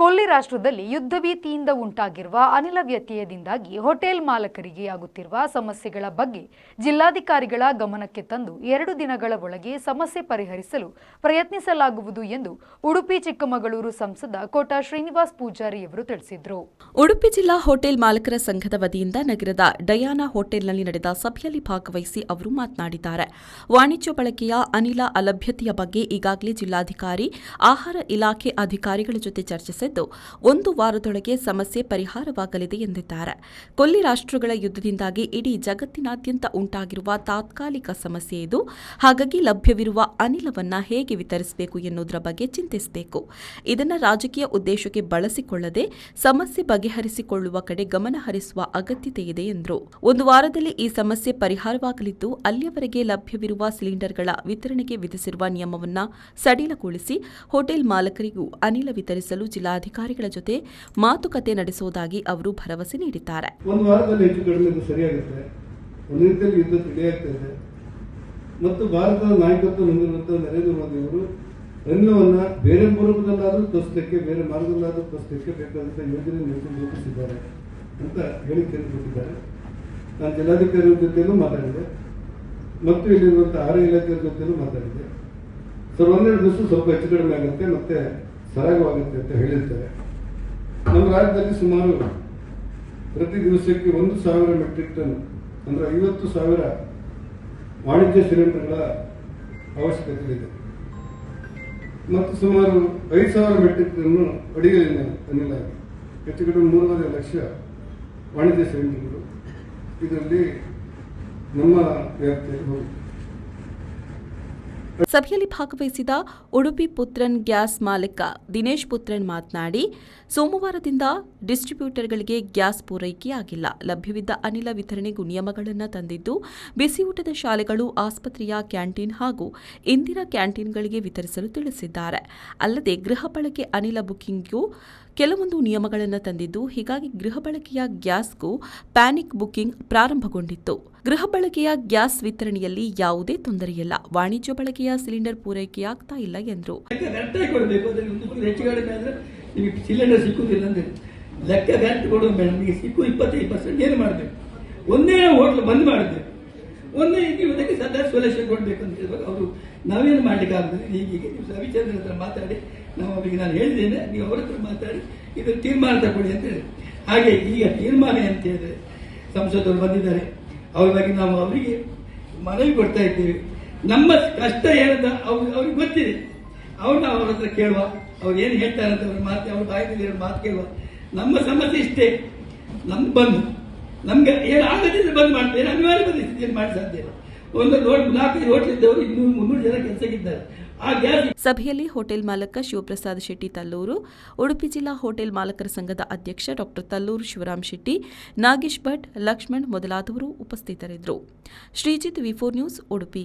ಕೊಲ್ಲಿ ರಾಷ್ಟ್ರದಲ್ಲಿ ಯುದ್ಧ ಭೀತಿಯಿಂದ ಉಂಟಾಗಿರುವ ಅನಿಲ ವ್ಯತ್ಯಯದಿಂದಾಗಿ ಹೋಟೆಲ್ ಮಾಲಕರಿಗೆ ಆಗುತ್ತಿರುವ ಸಮಸ್ಯೆಗಳ ಬಗ್ಗೆ ಜಿಲ್ಲಾಧಿಕಾರಿಗಳ ಗಮನಕ್ಕೆ ತಂದು 2 ದಿನಗಳ ಒಳಗೆ ಸಮಸ್ಯೆ ಪರಿಹರಿಸಲು ಪ್ರಯತ್ನಿಸಲಾಗುವುದು ಎಂದು ಉಡುಪಿ ಚಿಕ್ಕಮಗಳೂರು ಸಂಸದ ಕೋಟ ಶ್ರೀನಿವಾಸ್ ಪೂಜಾರಿಯವರು ತಿಳಿಸಿದರು. ಉಡುಪಿ ಜಿಲ್ಲಾ ಹೋಟೆಲ್ ಮಾಲಕರ ಸಂಘದ ವತಿಯಿಂದ ನಗರದ ಡಯಾನಾ ಹೋಟೆಲ್ನಲ್ಲಿ ನಡೆದ ಸಭೆಯಲ್ಲಿ ಭಾಗವಹಿಸಿ ಅವರು ಮಾತನಾಡಿದ್ದಾರೆ. ವಾಣಿಜ್ಯ ಬಳಕೆಯ ಅನಿಲ ಅಲಭ್ಯತೆಯ ಬಗ್ಗೆ ಈಗಾಗಲೇ ಜಿಲ್ಲಾಧಿಕಾರಿ, ಆಹಾರ ಇಲಾಖೆ ಅಧಿಕಾರಿಗಳ ಜೊತೆ ಚರ್ಚಿಸಿದ್ದು 1 ವಾರದೊಳಗೆ ಸಮಸ್ಯೆ ಪರಿಹಾರವಾಗಲಿದೆ ಎಂದಿದ್ದಾರೆ. ಕೊಲ್ಲಿ ರಾಷ್ಟ್ರಗಳ ಯುದ್ಧದಿಂದಾಗಿ ಇಡೀ ಜಗತ್ತಿನಾದ್ಯಂತ ಉಂಟಾಗಿರುವ ತಾತ್ಕಾಲಿಕ ಸಮಸ್ಯೆ ಇದು. ಹಾಗಾಗಿ ಲಭ್ಯವಿರುವ ಅನಿಲವನ್ನು ಹೇಗೆ ವಿತರಿಸಬೇಕು ಎನ್ನುವುದರ ಬಗ್ಗೆ ಚಿಂತಿಸಬೇಕು. ಇದನ್ನು ರಾಜಕೀಯ ಉದ್ದೇಶಕ್ಕೆ ಬಳಸಿಕೊಳ್ಳದೆ ಸಮಸ್ಯೆ ಬಗೆಹರಿಸಿಕೊಳ್ಳುವ ಕಡೆ ಗಮನ ಹರಿಸುವ ಅಗತ್ಯತೆ ಇದೆ ಎಂದರು. 1 ವಾರದಲ್ಲಿ ಈ ಸಮಸ್ಯೆ ಪರಿಹಾರವಾಗಲಿದ್ದು, ಅಲ್ಲಿಯವರೆಗೆ ಲಭ್ಯವಿರುವ ಸಿಲಿಂಡರ್ಗಳ ವಿತರಣೆಗೆ ವಿಧಿಸಿರುವ ನಿಯಮವನ್ನು ಸಡಿಲಗೊಳಿಸಿ ಹೋಟೆಲ್ ಮಾಲಕರಿಗೂ ಅನಿಲ ವಿತರಿಸಲು ಜಿಲ್ಲಾಧಿಕಾರಿಗಳ ಜೊತೆ ಮಾತುಕತೆ ನಡೆಸುವುದಾಗಿ ಅವರು ಭರವಸೆ ನೀಡಿದ್ದಾರೆ. 1 ವಾರದಲ್ಲಿ ಹೆಚ್ಚು ಕಡಿಮೆ ಇದು ಸರಿಯಾಗುತ್ತೆ. ಒಂದು ರೀತಿಯಲ್ಲಿ ಯುದ್ಧ ತಿಳಿಯಾಗ್ತದೆ ಮತ್ತು ಭಾರತದ ನಾಯಕತ್ವ ಹೊಂದಿರುವಂತಹ ನರೇಂದ್ರ ಮೋದಿ ಅವರು ಅನಿಲವನ್ನು ಬೇರೆ ಮೂಲಕದಲ್ಲಾದರೂ ತರಿಸಲಿಕ್ಕೆ, ಬೇರೆ ಮಾರ್ಗದಲ್ಲಾದರೂ ತರಿಸಲಿಕ್ಕೆ ಬೇಕಾದಂಥ ಯೋಜನೆ ರೂಪಿಸಿದ್ದಾರೆ ಅಂತ ಹೇಳಿಕೆಯನ್ನು ಕೊಟ್ಟಿದ್ದಾರೆ. ನಾನು ಜಿಲ್ಲಾಧಿಕಾರಿಗಳ ಜೊತೆಯಲ್ಲೂ ಮಾತಾಡಿದೆ ಮತ್ತು ಇಲ್ಲಿರುವಂತಹ ಆಹಾರ ಇಲಾಖೆಯ ಜೊತೆಯಲ್ಲೂ ಮಾತಾಡಿದೆ. ಸರ್, 12 ದಿವಸ ಸ್ವಲ್ಪ ಹೆಚ್ಚು ಕಡಿಮೆ ಆಗುತ್ತೆ ಮತ್ತೆ ಸರಾಗವಾಗುತ್ತೆ ಅಂತ ಹೇಳಿರ್ತಾರೆ. ನಮ್ಮ ರಾಜ್ಯದಲ್ಲಿ ಸುಮಾರು ಪ್ರತಿ ದಿವಸಕ್ಕೆ 1,000 ಮೆಟ್ರಿಕ್ ಟನ್ ಅಂದರೆ 50,000 ವಾಣಿಜ್ಯ ಸಿಲಿಂಡರ್ಗಳ ಅವಶ್ಯಕತೆ ಇದೆ ಮತ್ತು ಸುಮಾರು 5,000 ಮೆಟ್ರಿಕ್ ಟನ್ ಅಡಿಗೆ ಅನಿಲ, ಹೆಚ್ಚು ಕಡಿಮೆ 3.5 ಲಕ್ಷ ವಾಣಿಜ್ಯ ಸಿಲಿಂಡರ್ಗಳು ಇದರಲ್ಲಿ ನಮ್ಮ ವ್ಯಾಪ್ತಿಯಲ್ಲಿ ಹೋಗುತ್ತೆ. ಸಭೆಯಲ್ಲಿ ಭಾಗವಹಿಸಿದ ಉಡುಪಿ ಪುತ್ರನ್ ಗ್ಯಾಸ್ ಮಾಲೀಕ ದಿನೇಶ್ ಪುತ್ರನ್ ಮಾತನಾಡಿ, ಸೋಮವಾರದಿಂದ ಡಿಸ್ಟ್ರಿಬ್ಯೂಟರ್ಗಳಿಗೆ ಗ್ಯಾಸ್ ಪೂರೈಕೆಯಾಗಿಲ್ಲ. ಲಭ್ಯವಿದ್ದ ಅನಿಲ ವಿತರಣೆಗೂ ನಿಯಮಗಳನ್ನು ತಂದಿದ್ದು, ಬಿಸಿಯೂಟದ ಶಾಲೆಗಳು, ಆಸ್ಪತ್ರೆಯ ಕ್ಯಾಂಟೀನ್ ಹಾಗೂ ಇಂದಿರಾ ಕ್ಯಾಂಟೀನ್ಗಳಿಗೆ ವಿತರಿಸಲು ತಿಳಿಸಿದ್ದಾರೆ. ಅಲ್ಲದೆ ಗೃಹ ಬಳಕೆ ಅನಿಲ ಬುಕಿಂಗ್ಗೂ ಕೆಲವೊಂದು ನಿಯಮಗಳನ್ನು ತಂದಿದ್ದು, ಹೀಗಾಗಿ ಗೃಹ ಬಳಕೆಯ ಗ್ಯಾಸ್ಗೂ ಪ್ಯಾನಿಕ್ ಬುಕಿಂಗ್ ಪ್ರಾರಂಭಗೊಂಡಿತ್ತು. ಗೃಹ ಬಳಕೆಯ ಗ್ಯಾಸ್ ವಿತರಣೆಯಲ್ಲಿ ಯಾವುದೇ ತೊಂದರೆಯಿಲ್ಲ. ವಾಣಿಜ್ಯ ಬಳಕೆಯ ಸಿಲಿಂಡರ್ ಪೂರೈಕೆಯಾಗ್ತಾ ಇಲ್ಲ ಎಂದರು. ಸಿಲಿಂಡರ್ ಸಿಕ್ಕುದಿಲ್ಲ ಅಂದ್ರೆ ಲೆಕ್ಕ ಕರೆಕ್ಟ್ ಕೊಡೋದು ಮೇಡಮ್. ಈಗ ಸಿಕ್ಕು 25% ಏನು ಮಾಡಬೇಕು? ಒಂದೇ ಹೋಟ್ಲ್ ಬಂದ್ ಮಾಡಿದ್ವಿ, ಒಂದೇ ಇದಕ್ಕೆ ಸದಾ ಸೊಲ್ಯೂಷನ್ ಕೊಡ್ಬೇಕು ಅಂತ ಹೇಳುವಾಗ ಅವರು ನಾವೇನು ಮಾಡ್ಲಿಕ್ಕೆ ಆಗುದಿಲ್ಲ. ಈಗ ರವಿಚಂದ್ರ ಹತ್ರ ಮಾತಾಡಿ ನಾವು ಅವರಿಗೆ ನಾನು ಹೇಳಿದ್ದೇನೆ, ನೀವು ಅವರ ಹತ್ರ ಮಾತಾಡಿ ಇದು ತೀರ್ಮಾನ ತಗೊಳ್ಳಿ ಅಂತ ಹೇಳಿ. ಹಾಗೆ ಈಗ ತೀರ್ಮಾನ ಅಂತ ಹೇಳಿದ್ರೆ ಸಂಸದರು ಬಂದಿದ್ದಾರೆ, ಅವ್ರ ಬಗ್ಗೆ ನಾವು ಅವರಿಗೆ ಮನವಿ ಕೊಡ್ತಾ ಇದ್ದೇವೆ. ನಮ್ಮ ಕಷ್ಟ ಏನಂತ ಅವ್ರಿಗೆ ಗೊತ್ತಿದೆ, ಅವ್ರನ್ನ ಅವ್ರ ಹತ್ರ ಕೇಳುವ, ಅವ್ರು ಏನು ಹೇಳ್ತಾರೆ ಅಂತ ಅವ್ರ ಮಾತು, ಅವ್ರ ಬಾಯಿನಲ್ಲಿ ಮಾತು ಕೇಳುವ. ನಮ್ಮ ಸಮಸ್ಯೆ ಇಷ್ಟೇ, ನಮ್ಗೆ ಬಂದು ನಮ್ಗೆ ಏನು ಆಗದಿದ್ರೆ ಬಂದ್ ಮಾಡ್ತೇವೆ, ಅನಿವಾರ್ಯ ಪರಿಸ್ಥಿತಿಯನ್ನು ಮಾಡಿ ಸಾಧ್ಯ ಇಲ್ಲ. ಒಂದು 4-5 ಹೋಟ್ಲ್ ಇದ್ದವರು 200-300 ಜನ ಕೆಲಸಕ್ಕಿದ್ದಾರೆ. ಸಭೆಯಲ್ಲಿ ಹೋಟೆಲ್ ಮಾಲಕ ಶಿವಪ್ರಸಾದ್ ಶೆಟ್ಟಿ ತಲ್ಲೂರು, ಉಡುಪಿ ಜಿಲ್ಲಾ ಹೋಟೆಲ್ ಮಾಲಕರ ಸಂಘದ ಅಧ್ಯಕ್ಷ ಡಾ ತಲ್ಲೂರು ಶಿವರಾಮ್ ಶೆಟ್ಟಿ, ನಾಗೇಶ್ ಭಟ್, ಲಕ್ಷ್ಮಣ್ ಮೊದಲಾದವರು ಉಪಸ್ಥಿತರಿದ್ದರು. ಶ್ರೀಜಿತ್, ವಿ4 ನ್ಯೂಸ್, ಉಡುಪಿ.